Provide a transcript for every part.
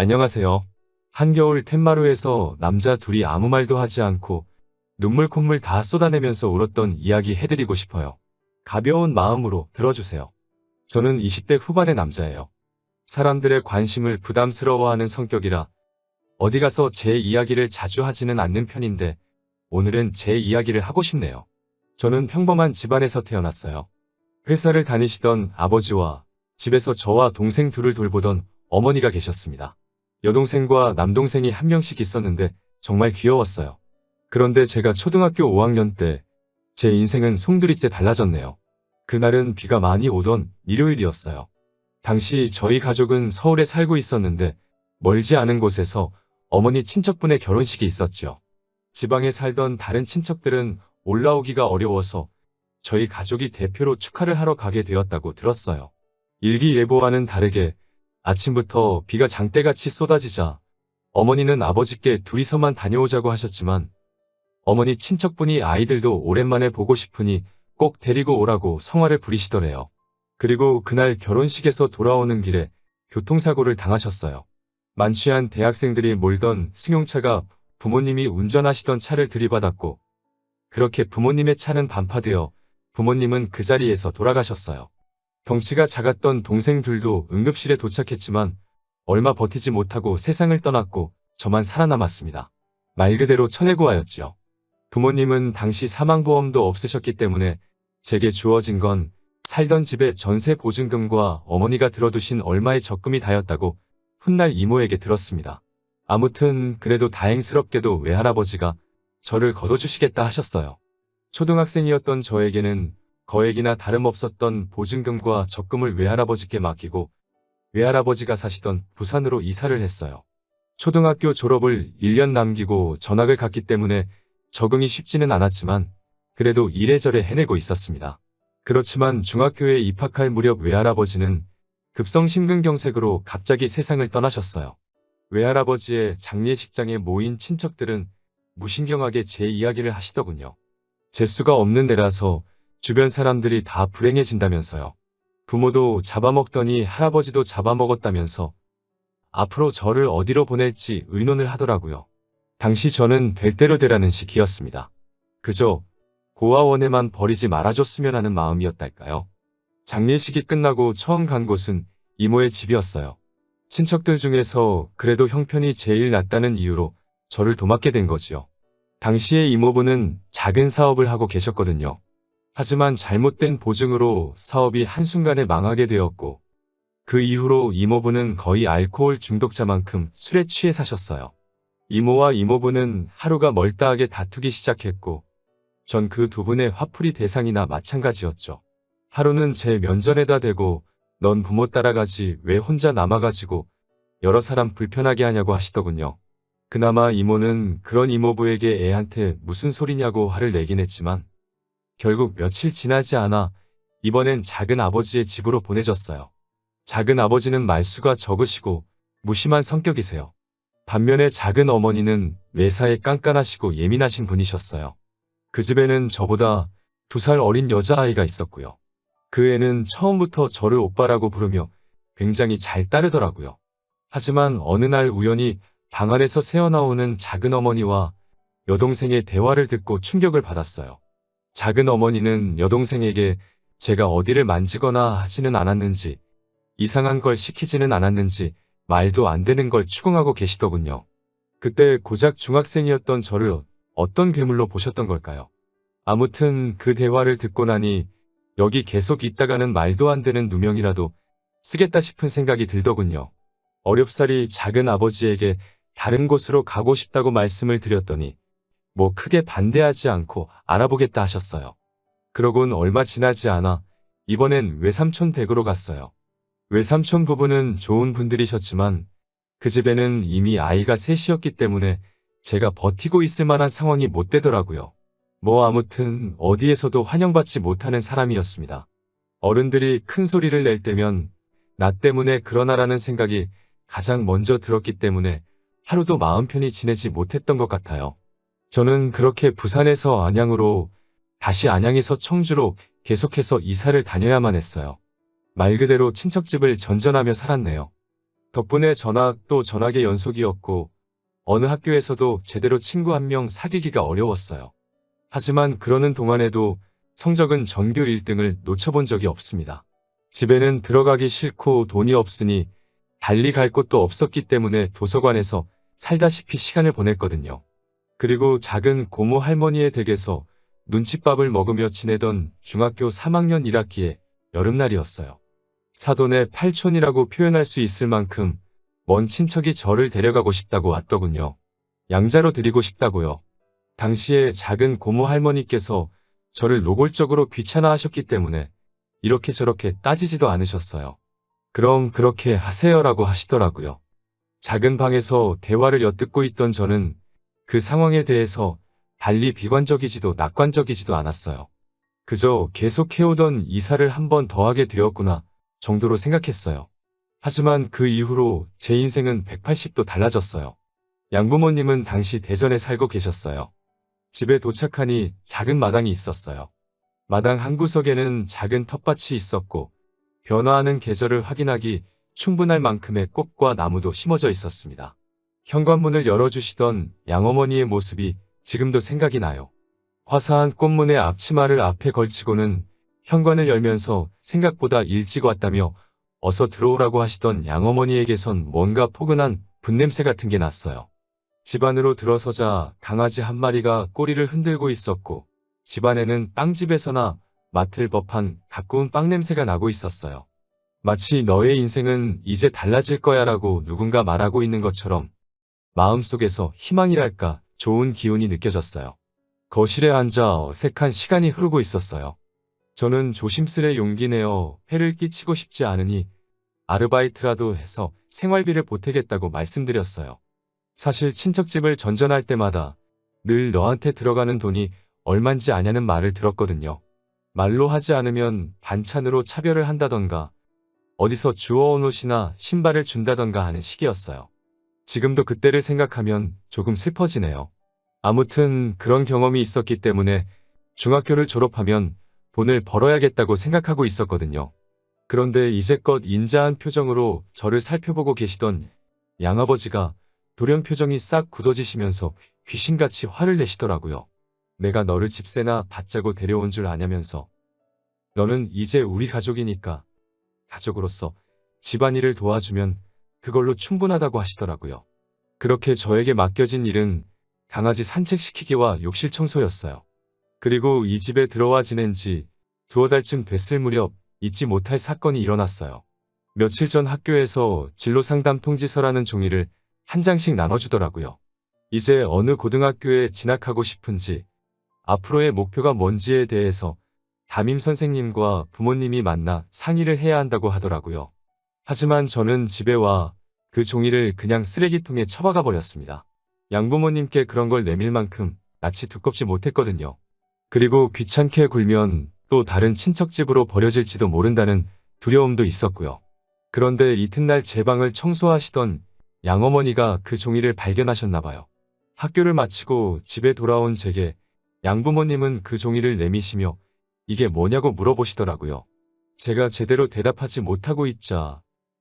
안녕하세요. 한겨울 텐마루에서 남자 둘이 아무 말도 하지 않고 눈물 콧물 다 쏟아내면서 울었던 이야기 해드리고 싶어요. 가벼운 마음으로 들어주세요. 저는 20대 후반의 남자예요. 사람들의 관심을 부담스러워하는 성격이라 어디 가서 제 이야기를 자주 하지는 않는 편인데 오늘은 제 이야기를 하고 싶네요. 저는 평범한 집안에서 태어났어요. 회사를 다니시던 아버지와 집에서 저와 동생 둘을 돌보던 어머니가 계셨습니다. 여동생과 남동생이 한 명씩 있었는데 정말 귀여웠어요. 그런데 제가 초등학교 5학년 때 제 인생은 송두리째 달라졌네요. 그날은 비가 많이 오던 일요일이었어요. 당시 저희 가족은 서울에 살고 있었는데 멀지 않은 곳에서 어머니 친척분의 결혼식이 있었죠. 지방에 살던 다른 친척들은 올라오기가 어려워서 저희 가족이 대표로 축하를 하러 가게 되었다고 들었어요. 일기예보와는 다르게 아침부터 비가 장대같이 쏟아지자 어머니는 아버지께 둘이서만 다녀오자고 하셨지만 어머니 친척분이 아이들도 오랜만에 보고 싶으니 꼭 데리고 오라고 성화를 부리시더래요. 그리고 그날 결혼식에서 돌아오는 길에 교통사고를 당하셨어요. 만취한 대학생들이 몰던 승용차가 부모님이 운전하시던 차를 들이받았고 그렇게 부모님의 차는 반파되어 부모님은 그 자리에서 돌아가셨어요. 덩치가 작았던 동생들도 응급실에 도착했지만 얼마 버티지 못하고 세상을 떠났고 저만 살아남았습니다. 말 그대로 천혜고아였지요. 부모님은 당시 사망보험도 없으셨기 때문에 제게 주어진 건 살던 집의 전세 보증금과 어머니가 들어두신 얼마의 적금이 다였다고 훗날 이모에게 들었습니다. 아무튼 그래도 다행스럽게도 외할아버지가 저를 거둬주시겠다 하셨어요. 초등학생이었던 저에게는 거액이나 다름없었던 보증금과 적금을 외할아버지께 맡기고 외할아버지가 사시던 부산으로 이사를 했어요. 초등학교 졸업을 1년 남기고 전학을 갔기 때문에 적응이 쉽지는 않았지만 그래도 이래저래 해내고 있었습니다. 그렇지만 중학교에 입학할 무렵 외할아버지는 급성심근경색으로 갑자기 세상을 떠나셨어요. 외할아버지의 장례식장에 모인 친척들은 무신경하게 제 이야기를 하시더군요. 재수가 없는 데라서 주변 사람들이 다 불행해진다면서요. 부모도 잡아먹더니 할아버지도 잡아먹었다면서 앞으로 저를 어디로 보낼지 의논을 하더라고요. 당시 저는 될 대로 되라는 식이었습니다. 그저 고아원에만 버리지 말아줬으면 하는 마음이었달까요. 장례식이 끝나고 처음 간 곳은 이모의 집이었어요. 친척들 중에서 그래도 형편이 제일 낫다는 이유로 저를 도맡게 된 거지요. 당시에 이모부는 작은 사업을 하고 계셨거든요. 하지만 잘못된 보증으로 사업이 한순간에 망하게 되었고 그 이후로 이모부는 거의 알코올 중독자만큼 술에 취해 사셨어요. 이모와 이모부는 하루가 멀다하게 다투기 시작했고 전 그 두 분의 화풀이 대상이나 마찬가지였죠. 하루는 제 면전에다 대고 넌 부모 따라가지 왜 혼자 남아가지고 여러 사람 불편하게 하냐고 하시더군요. 그나마 이모는 그런 이모부에게 애한테 무슨 소리냐고 화를 내긴 했지만 결국 며칠 지나지 않아 이번엔 작은 아버지의 집으로 보내졌어요. 작은 아버지는 말수가 적으시고 무심한 성격이세요. 반면에 작은 어머니는 매사에 깐깐하시고 예민하신 분이셨어요. 그 집에는 저보다 2살 어린 여자아이가 있었고요. 그 애는 처음부터 저를 오빠라고 부르며 굉장히 잘 따르더라고요. 하지만 어느 날 우연히 방 안에서 새어나오는 작은 어머니와 여동생의 대화를 듣고 충격을 받았어요. 작은 어머니는 여동생에게 제가 어디를 만지거나 하지는 않았는지 이상한 걸 시키지는 않았는지 말도 안 되는 걸 추궁하고 계시더군요. 그때 고작 중학생이었던 저를 어떤 괴물로 보셨던 걸까요? 아무튼 그 대화를 듣고 나니 여기 계속 있다가는 말도 안 되는 누명이라도 쓰겠다 싶은 생각이 들더군요. 어렵사리 작은 아버지에게 다른 곳으로 가고 싶다고 말씀을 드렸더니 뭐 크게 반대하지 않고 알아보겠다 하셨어요. 그러곤 얼마 지나지 않아 이번엔 외삼촌 댁으로 갔어요. 외삼촌 부부는 좋은 분들이셨지만 그 집에는 이미 아이가 셋이었기 때문에 제가 버티고 있을 만한 상황이 못 되더라고요. 뭐 아무튼 어디에서도 환영받지 못하는 사람이었습니다. 어른들이 큰 소리를 낼 때면 나 때문에 그러나라는 생각이 가장 먼저 들었기 때문에 하루도 마음 편히 지내지 못했던 것 같아요. 저는 그렇게 부산에서 안양으로 다시 안양에서 청주로 계속해서 이사를 다녀야만 했어요. 말 그대로 친척집을 전전하며 살았네요. 덕분에 전학 또 전학의 연속이었고 어느 학교에서도 제대로 친구 한 명 사귀기가 어려웠어요. 하지만 그러는 동안에도 성적은 전교 1등을 놓쳐본 적이 없습니다. 집에는 들어가기 싫고 돈이 없으니 달리 갈 곳도 없었기 때문에 도서관에서 살다시피 시간을 보냈거든요. 그리고 작은 고모 할머니의 댁에서 눈칫밥을 먹으며 지내던 중학교 3학년 1학기의 여름날이었어요. 사돈의 팔촌이라고 표현할 수 있을 만큼 먼 친척이 저를 데려가고 싶다고 왔더군요. 양자로 드리고 싶다고요. 당시에 작은 고모 할머니께서 저를 노골적으로 귀찮아하셨기 때문에 이렇게 저렇게 따지지도 않으셨어요. 그럼 그렇게 하세요라고 하시더라고요. 작은 방에서 대화를 엿듣고 있던 저는 그 상황에 대해서 달리 비관적이지도 낙관적이지도 않았어요. 그저 계속해오던 이사를 한 번 더 하게 되었구나 정도로 생각했어요. 하지만 그 이후로 제 인생은 180도 달라졌어요. 양부모님은 당시 대전에 살고 계셨어요. 집에 도착하니 작은 마당이 있었어요. 마당 한 구석에는 작은 텃밭이 있었고 변화하는 계절을 확인하기 충분할 만큼의 꽃과 나무도 심어져 있었습니다. 현관문을 열어주시던 양어머니의 모습이 지금도 생각이 나요. 화사한 꽃무늬 앞치마를 앞에 걸치고는 현관을 열면서 생각보다 일찍 왔다며 어서 들어오라고 하시던 양어머니에게선 뭔가 포근한 분냄새 같은 게 났어요. 집 안으로 들어서자 강아지 한 마리가 꼬리를 흔들고 있었고 집안에는 빵집에서나 맡을 법한 가꾸운 빵 냄새가 나고 있었어요. 마치 너의 인생은 이제 달라질 거야 라고 누군가 말하고 있는 것처럼 마음속에서 희망이랄까 좋은 기운이 느껴졌어요. 거실에 앉아 어색한 시간이 흐르고 있었어요. 저는 조심스레 용기 내어 해를 끼치고 싶지 않으니 아르바이트라도 해서 생활비를 보태겠다고 말씀드렸어요. 사실 친척집을 전전할 때마다 늘 너한테 들어가는 돈이 얼만지 아냐는 말을 들었거든요. 말로 하지 않으면 반찬으로 차별을 한다던가 어디서 주워온 옷이나 신발을 준다던가 하는 시기였어요. 지금도 그때를 생각하면 조금 슬퍼지네요. 아무튼 그런 경험이 있었기 때문에 중학교를 졸업하면 돈을 벌어야겠다고 생각하고 있었거든요. 그런데 이제껏 인자한 표정으로 저를 살펴보고 계시던 양아버지가 돌연 표정이 싹 굳어지시면서 귀신같이 화를 내시더라고요. 내가 너를 집세나 받자고 데려온 줄 아냐면서. 너는 이제 우리 가족이니까 가족으로서 집안일을 도와주면 그걸로 충분하다고 하시더라고요. 그렇게 저에게 맡겨진 일은 강아지 산책시키기와 욕실 청소였어요. 그리고 이 집에 들어와 지낸 지 두어 달쯤 됐을 무렵 잊지 못할 사건이 일어났어요. 며칠 전 학교에서 진로상담 통지서라는 종이를 한 장씩 나눠주더라고요. 이제 어느 고등학교에 진학하고 싶은지, 앞으로의 목표가 뭔지에 대해서 담임 선생님과 부모님이 만나 상의를 해야 한다고 하더라고요. 하지만 저는 집에 와 그 종이를 그냥 쓰레기통에 처박아 버렸습니다. 양부모님께 그런 걸 내밀 만큼 낯이 두껍지 못했거든요. 그리고 귀찮게 굴면 또 다른 친척집으로 버려질지도 모른다는 두려움도 있었고요. 그런데 이튿날 제 방을 청소하시던 양어머니가 그 종이를 발견하셨나 봐요. 학교를 마치고 집에 돌아온 제게 양부모님은 그 종이를 내미시며 이게 뭐냐고 물어보시더라고요. 제가 제대로 대답하지 못하고 있자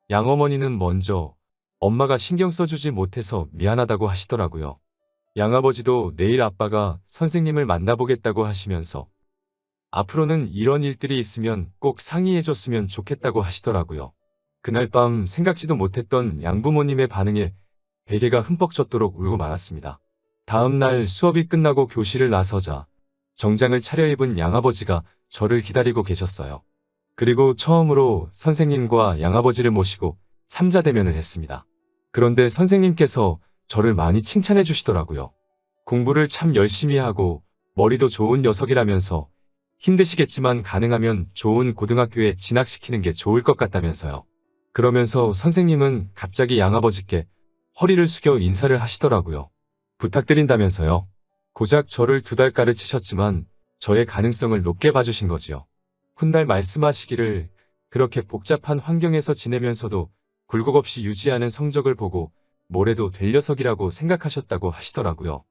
양어머니는 먼저 엄마가 신경 써주지 못해서 미안하다고 하시더라고요. 양아버지도 내일 아빠가 선생님을 만나보겠다고 하시면서 앞으로는 이런 일들이 있으면 꼭 상의해줬으면 좋겠다고 하시더라고요. 그날 밤 생각지도 못했던 양부모님의 반응에 베개가 흠뻑 젖도록 울고 말았습니다. 다음 날 수업이 끝나고 교실을 나서자 정장을 차려입은 양아버지가 저를 기다리고 계셨어요. 그리고 처음으로 선생님과 양아버지를 모시고 삼자대면을 했습니다. 그런데 선생님께서 저를 많이 칭찬해 주시더라고요. 공부를 참 열심히 하고 머리도 좋은 녀석이라면서 힘드시겠지만 가능하면 좋은 고등학교에 진학시키는 게 좋을 것 같다면서요. 그러면서 선생님은 갑자기 양아버지께 허리를 숙여 인사를 하시더라고요. 부탁드린다면서요. 고작 저를 2달 가르치셨지만 저의 가능성을 높게 봐주신 거지요. 훗날 말씀하시기를 그렇게 복잡한 환경에서 지내면서도 굴곡 없이 유지하는 성적을 보고 뭐래도 될 녀석이라고 생각하셨다고 하시더라고요.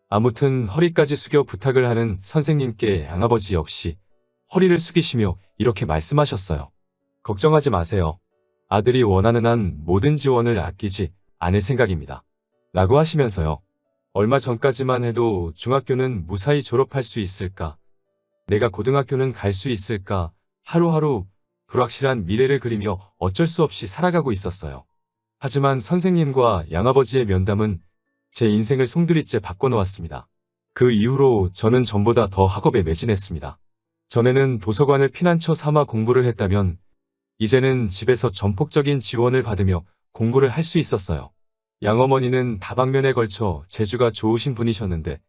아무튼 허리까지 숙여 부탁을 하는 선생님께 양아버지 역시 허리를 숙이시며 이렇게 말씀하셨어요. 걱정하지 마세요. 아들이 원하는 한 모든 지원을 아끼지 않을 생각입니다. 라고 하시면서요. 얼마 전까지만 해도 중학교는 무사히 졸업할 수 있을까? 내가 고등학교는 갈 수 있을까? 하루하루 불확실한 미래를 그리며 어쩔 수 없이 살아가고 있었어요. 하지만 선생님과 양아버지의 면담은 제 인생을 송두리째 바꿔놓았습니다. 그 이후로 저는 전보다 더 학업에 매진했습니다. 전에는 도서관을 피난처 삼아 공부를 했다면 이제는 집에서 전폭적인 지원을 받으며 공부를 할 수 있었어요. 양어머니는 다방면에 걸쳐 재주가 좋으신 분이셨는데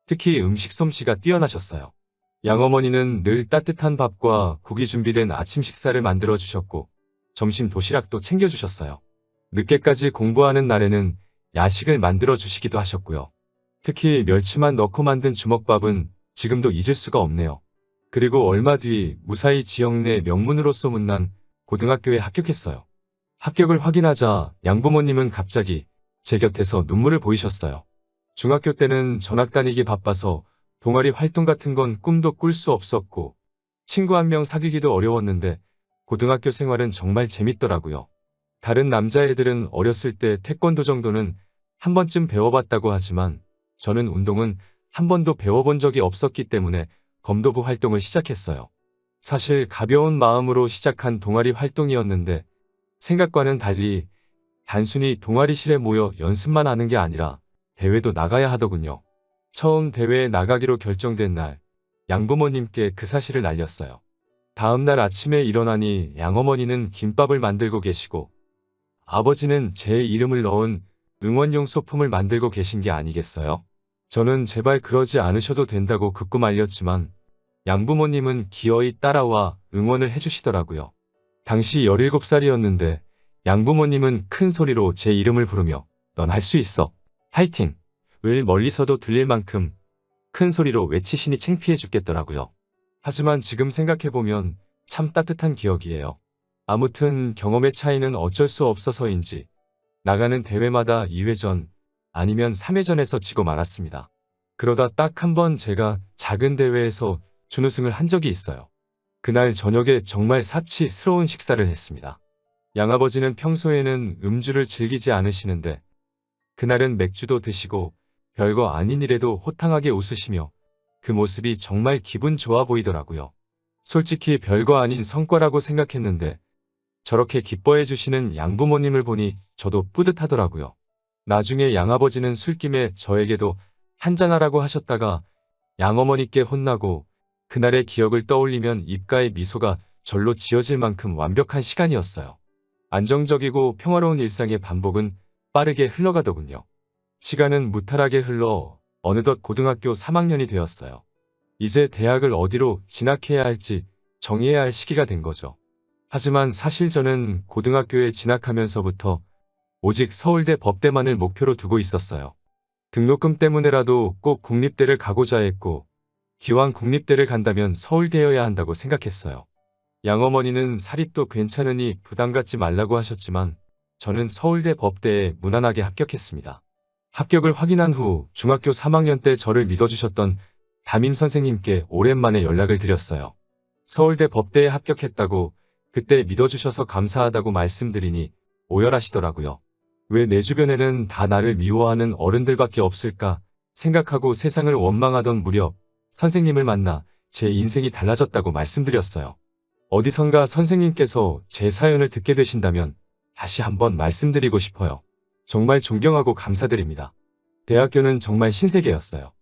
특히 음식 솜씨가 뛰어나셨어요. 양어머니는 늘 따뜻한 밥과 국이 준비된 아침 식사를 만들어 주셨고 점심 도시락도 챙겨주셨어요. 늦게까지 공부하는 날에는 야식을 만들어 주시기도 하셨고요. 특히 멸치만 넣고 만든 주먹밥은 지금도 잊을 수가 없네요. 그리고 얼마 뒤 무사히 지역 내 명문으로 소문난 고등학교에 합격했어요. 합격을 확인하자 양부모님은 갑자기 제 곁에서 눈물을 보이셨어요. 중학교 때는 전학 다니기 바빠서 동아리 활동 같은 건 꿈도 꿀 수 없었고 친구 한 명 사귀기도 어려웠는데 고등학교 생활은 정말 재밌더라고요. 다른 남자애들은 어렸을 때 태권도 정도는 한 번쯤 배워봤다고 하지만 저는 운동은 한 번도 배워본 적이 없었기 때문에 검도부 활동을 시작했어요. 사실 가벼운 마음으로 시작한 동아리 활동이었는데 생각과는 달리 단순히 동아리실에 모여 연습만 하는 게 아니라 대회도 나가야 하더군요. 처음 대회에 나가기로 결정된 날 양부모님께 그 사실을 알렸어요. 다음 날 아침에 일어나니 양어머니는 김밥을 만들고 계시고 아버지는 제 이름을 넣은 응원용 소품을 만들고 계신 게 아니겠어요? 저는 제발 그러지 않으셔도 된다고 극구 말렸지만 양부모님은 기어이 따라와 응원을 해주시더라고요. 당시 17살이었는데 양부모님은 큰 소리로 제 이름을 부르며 넌 할 수 있어. 파이팅! 을 멀리서도 들릴 만큼 큰 소리로 외치시니 창피해 죽겠더라고요. 하지만 지금 생각해보면 참 따뜻한 기억이에요. 아무튼 경험의 차이는 어쩔 수 없어서인지 나가는 대회마다 2회전 아니면 3회전에서 지고 말았습니다. 그러다 딱 한 번 제가 작은 대회에서 준우승을 한 적이 있어요. 그날 저녁에 정말 사치스러운 식사를 했습니다. 양아버지는 평소에는 음주를 즐기지 않으시는데 그날은 맥주도 드시고 별거 아닌 일에도 호탕하게 웃으시며 그 모습이 정말 기분 좋아 보이더라고요. 솔직히 별거 아닌 성과라고 생각했는데 저렇게 기뻐해 주시는 양부모님을 보니 저도 뿌듯하더라고요. 나중에 양아버지는 술김에 저에게도 한잔하라고 하셨다가 양어머니께 혼나고 그날의 기억을 떠올리면 입가에 미소가 절로 지어질 만큼 완벽한 시간이었어요. 안정적이고 평화로운 일상의 반복은 빠르게 흘러가더군요. 시간은 무탈하게 흘러 어느덧 고등학교 3학년이 되었어요. 이제 대학을 어디로 진학해야 할지 정해야 할 시기가 된 거죠. 하지만 사실 저는 고등학교에 진학하면서부터 오직 서울대 법대만을 목표로 두고 있었어요. 등록금 때문에라도 꼭 국립대를 가고자 했고 기왕 국립대를 간다면 서울대여야 한다고 생각했어요. 양어머니는 사립도 괜찮으니 부담 갖지 말라고 하셨지만 저는 서울대 법대에 무난하게 합격했습니다. 합격을 확인한 후 중학교 3학년 때 저를 믿어주셨던 담임 선생님께 오랜만에 연락을 드렸어요. 서울대 법대에 합격했다고 그때 믿어주셔서 감사하다고 말씀드리니 오열하시더라고요. 왜 내 주변에는 다 나를 미워하는 어른들밖에 없을까 생각하고 세상을 원망하던 무렵 선생님을 만나 제 인생이 달라졌다고 말씀드렸어요. 어디선가 선생님께서 제 사연을 듣게 되신다면 다시 한번 말씀드리고 싶어요. 정말 존경하고 감사드립니다. 대학교는 정말 신세계였어요.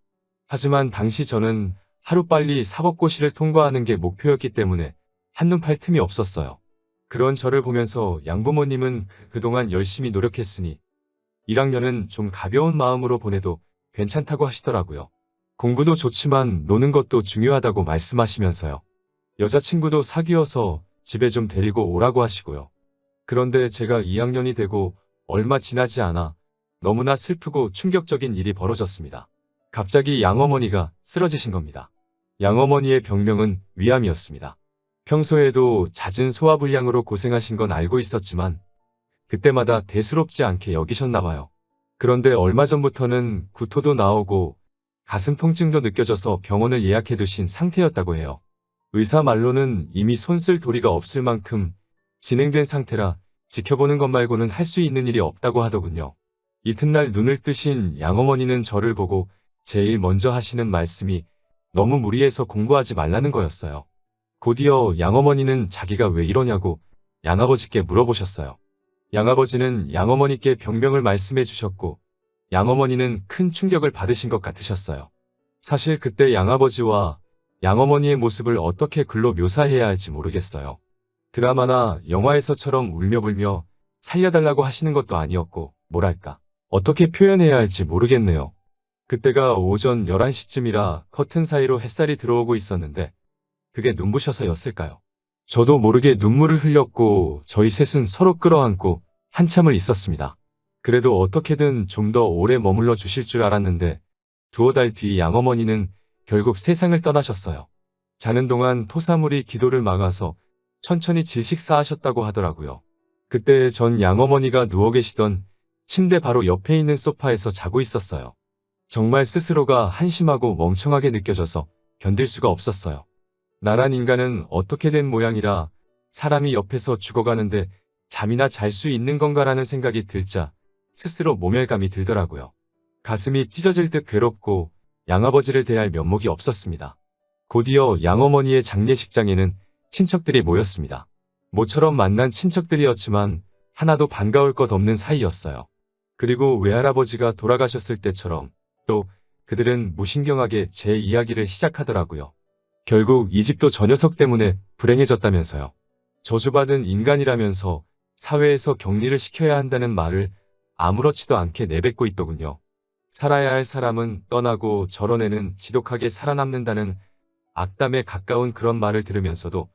하지만 당시 저는 하루빨리 사법고시를 통과하는 게 목표였기 때문에 한눈 팔 틈이 없었어요. 그런 저를 보면서 양부모님은 그동안 열심히 노력했으니 1학년은 좀 가벼운 마음으로 보내도 괜찮다고 하시더라고요. 공부도 좋지만 노는 것도 중요하다고 말씀하시면서요. 여자친구도 사귀어서 집에 좀 데리고 오라고 하시고요. 그런데 제가 2학년이 되고 얼마 지나지 않아 너무나 슬프고 충격적인 일이 벌어졌습니다. 갑자기 양어머니가 쓰러지신 겁니다. 양어머니의 병명은 위암이었습니다. 평소에도 잦은 소화불량으로 고생하신 건 알고 있었지만 그때마다 대수롭지 않게 여기셨나 봐요. 그런데 얼마 전부터는 구토도 나오고 가슴 통증도 느껴져서 병원을 예약해 두신 상태였다고 해요. 의사 말로는 이미 손쓸 도리가 없을 만큼 진행된 상태라 지켜보는 것 말고는 할 수 있는 일이 없다고 하더군요. 이튿날 눈을 뜨신 양어머니는 저를 보고 제일 먼저 하시는 말씀이 너무 무리해서 공부하지 말라는 거였어요. 곧이어 양어머니는 자기가 왜 이러냐고 양아버지께 물어보셨어요. 양아버지는 양어머니께 병명을 말씀해 주셨고 양어머니는 큰 충격을 받으신 것 같으셨어요. 사실 그때 양아버지와 양어머니의 모습을 어떻게 글로 묘사해야 할지 모르겠어요. 드라마나 영화에서처럼 울며불며 살려달라고 하시는 것도 아니었고 뭐랄까 어떻게 표현해야 할지 모르겠네요. 그때가 오전 11시쯤이라 커튼 사이로 햇살이 들어오고 있었는데 그게 눈부셔서였을까요? 저도 모르게 눈물을 흘렸고 저희 셋은 서로 끌어안고 한참을 있었습니다. 그래도 어떻게든 좀 더 오래 머물러 주실 줄 알았는데 두어 달 뒤 양어머니는 결국 세상을 떠나셨어요. 자는 동안 토사물이 기도를 막아서 천천히 질식사하셨다고 하더라고요. 그때 전 양어머니가 누워 계시던 침대 바로 옆에 있는 소파에서 자고 있었어요. 정말 스스로가 한심하고 멍청하게 느껴져서 견딜 수가 없었어요. 나란 인간은 어떻게 된 모양이라 사람이 옆에서 죽어가는데 잠이나 잘 수 있는 건가라는 생각이 들자 스스로 모멸감이 들더라고요. 가슴이 찢어질 듯 괴롭고 양아버지를 대할 면목이 없었습니다. 곧이어 양어머니의 장례식장에는 친척들이 모였습니다. 모처럼 만난 친척들이었지만 하나도 반가울 것 없는 사이였어요. 그리고 외할아버지가 돌아가셨을 때처럼 또 그들은 무신경하게 제 이야기를 시작하더라고요. 결국 이 집도 저 녀석 때문에 불행해졌다면서요. 저주받은 인간이라면서 사회에서 격리를 시켜야 한다는 말을 아무렇지도 않게 내뱉고 있더군요. 살아야 할 사람은 떠나고 저런 애는 지독하게 살아남는다는 악담에 가까운 그런 말을 들으면서도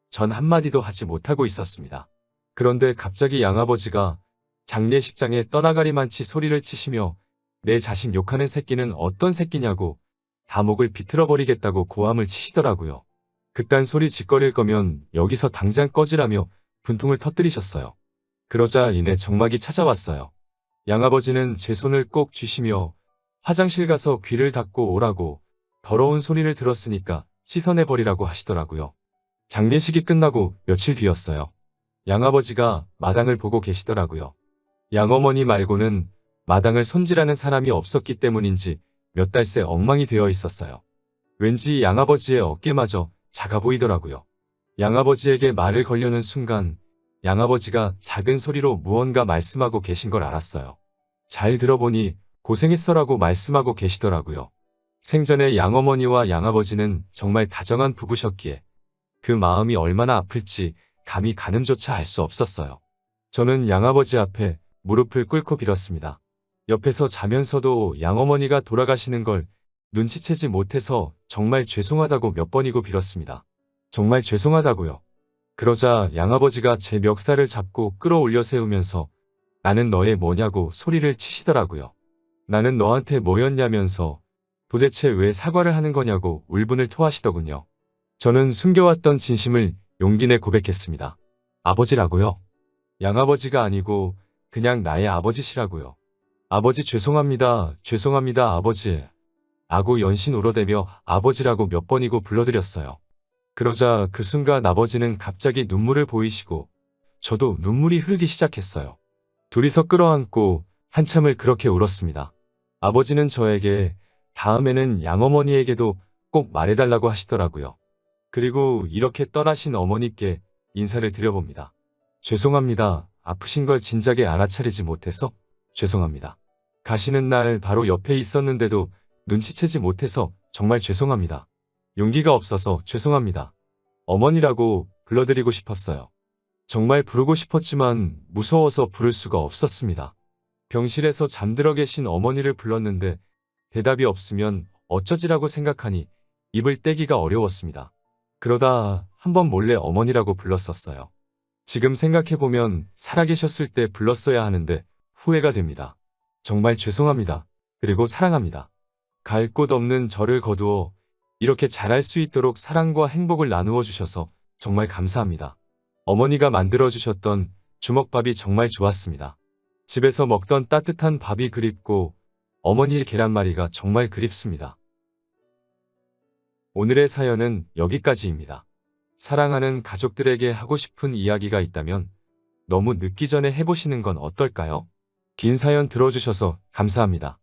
전 한마디도 하지 못하고 있었습니다. 그런데 갑자기 양아버지가 장례식장에 떠나가리만치 소리를 치시며 내 자식 욕하는 새끼는 어떤 새끼냐고 다목을 비틀어버리겠다고 고함을 치시더라고요. 그딴 소리 짓거릴 거면 여기서 당장 꺼지라며 분통을 터뜨리셨어요. 그러자 이내 정막이 찾아왔어요. 양아버지는 제 손을 꼭 쥐시며 화장실 가서 귀를 닦고 오라고 더러운 소리를 들었으니까 씻어내버리라고 하시더라고요. 장례식이 끝나고 며칠 뒤였어요. 양아버지가 마당을 보고 계시더라고요. 양어머니 말고는 마당을 손질하는 사람이 없었기 때문인지 몇 달 새 엉망이 되어 있었어요. 왠지 양아버지의 어깨마저 작아 보이더라고요. 양아버지에게 말을 걸려는 순간 양아버지가 작은 소리로 무언가 말씀하고 계신 걸 알았어요. 잘 들어보니 고생했어라고 말씀하고 계시더라고요. 생전에 양어머니와 양아버지는 정말 다정한 부부셨기에 그 마음이 얼마나 아플지 감히 가늠조차 알 수 없었어요. 저는 양아버지 앞에 무릎을 꿇고 빌었습니다. 옆에서 자면서도 양어머니가 돌아가시는 걸 눈치채지 못해서 정말 죄송하다고 몇 번이고 빌었습니다. 정말 죄송하다고요. 그러자 양아버지가 제 멱살을 잡고 끌어올려 세우면서 나는 너의 뭐냐고 소리를 치시더라고요. 나는 너한테 뭐였냐면서 도대체 왜 사과를 하는 거냐고 울분을 토하시더군요. 저는 숨겨왔던 진심을 용기 내 고백했습니다. 아버지라고요? 양아버지가 아니고 그냥 나의 아버지시라고요. 아버지 죄송합니다. 죄송합니다 아버지. 아고 연신 울어대며 아버지라고 몇 번이고 불러드렸어요. 그러자 그 순간 아버지는 갑자기 눈물을 보이시고 저도 눈물이 흐르기 시작했어요. 둘이서 끌어안고 한참을 그렇게 울었습니다. 아버지는 저에게 다음에는 양어머니에게도 꼭 말해달라고 하시더라고요. 그리고 이렇게 떠나신 어머니께 인사를 드려봅니다. 죄송합니다. 아프신 걸 진작에 알아차리지 못해서 죄송합니다. 가시는 날 바로 옆에 있었는데도 눈치채지 못해서 정말 죄송합니다. 용기가 없어서 죄송합니다. 어머니라고 불러드리고 싶었어요. 정말 부르고 싶었지만 무서워서 부를 수가 없었습니다. 병실에서 잠들어 계신 어머니를 불렀는데 대답이 없으면 어쩌지라고 생각하니 입을 떼기가 어려웠습니다. 그러다 한번 몰래 어머니라고 불렀었어요. 지금 생각해보면 살아계셨을 때 불렀어야 하는데 후회가 됩니다. 정말 죄송합니다. 그리고 사랑합니다. 갈 곳 없는 저를 거두어 이렇게 잘할 수 있도록 사랑과 행복을 나누어 주셔서 정말 감사합니다. 어머니가 만들어주셨던 주먹밥이 정말 좋았습니다. 집에서 먹던 따뜻한 밥이 그립고 어머니의 계란말이가 정말 그립습니다. 오늘의 사연은 여기까지입니다. 사랑하는 가족들에게 하고 싶은 이야기가 있다면 너무 늦기 전에 해보시는 건 어떨까요? 긴 사연 들어주셔서 감사합니다.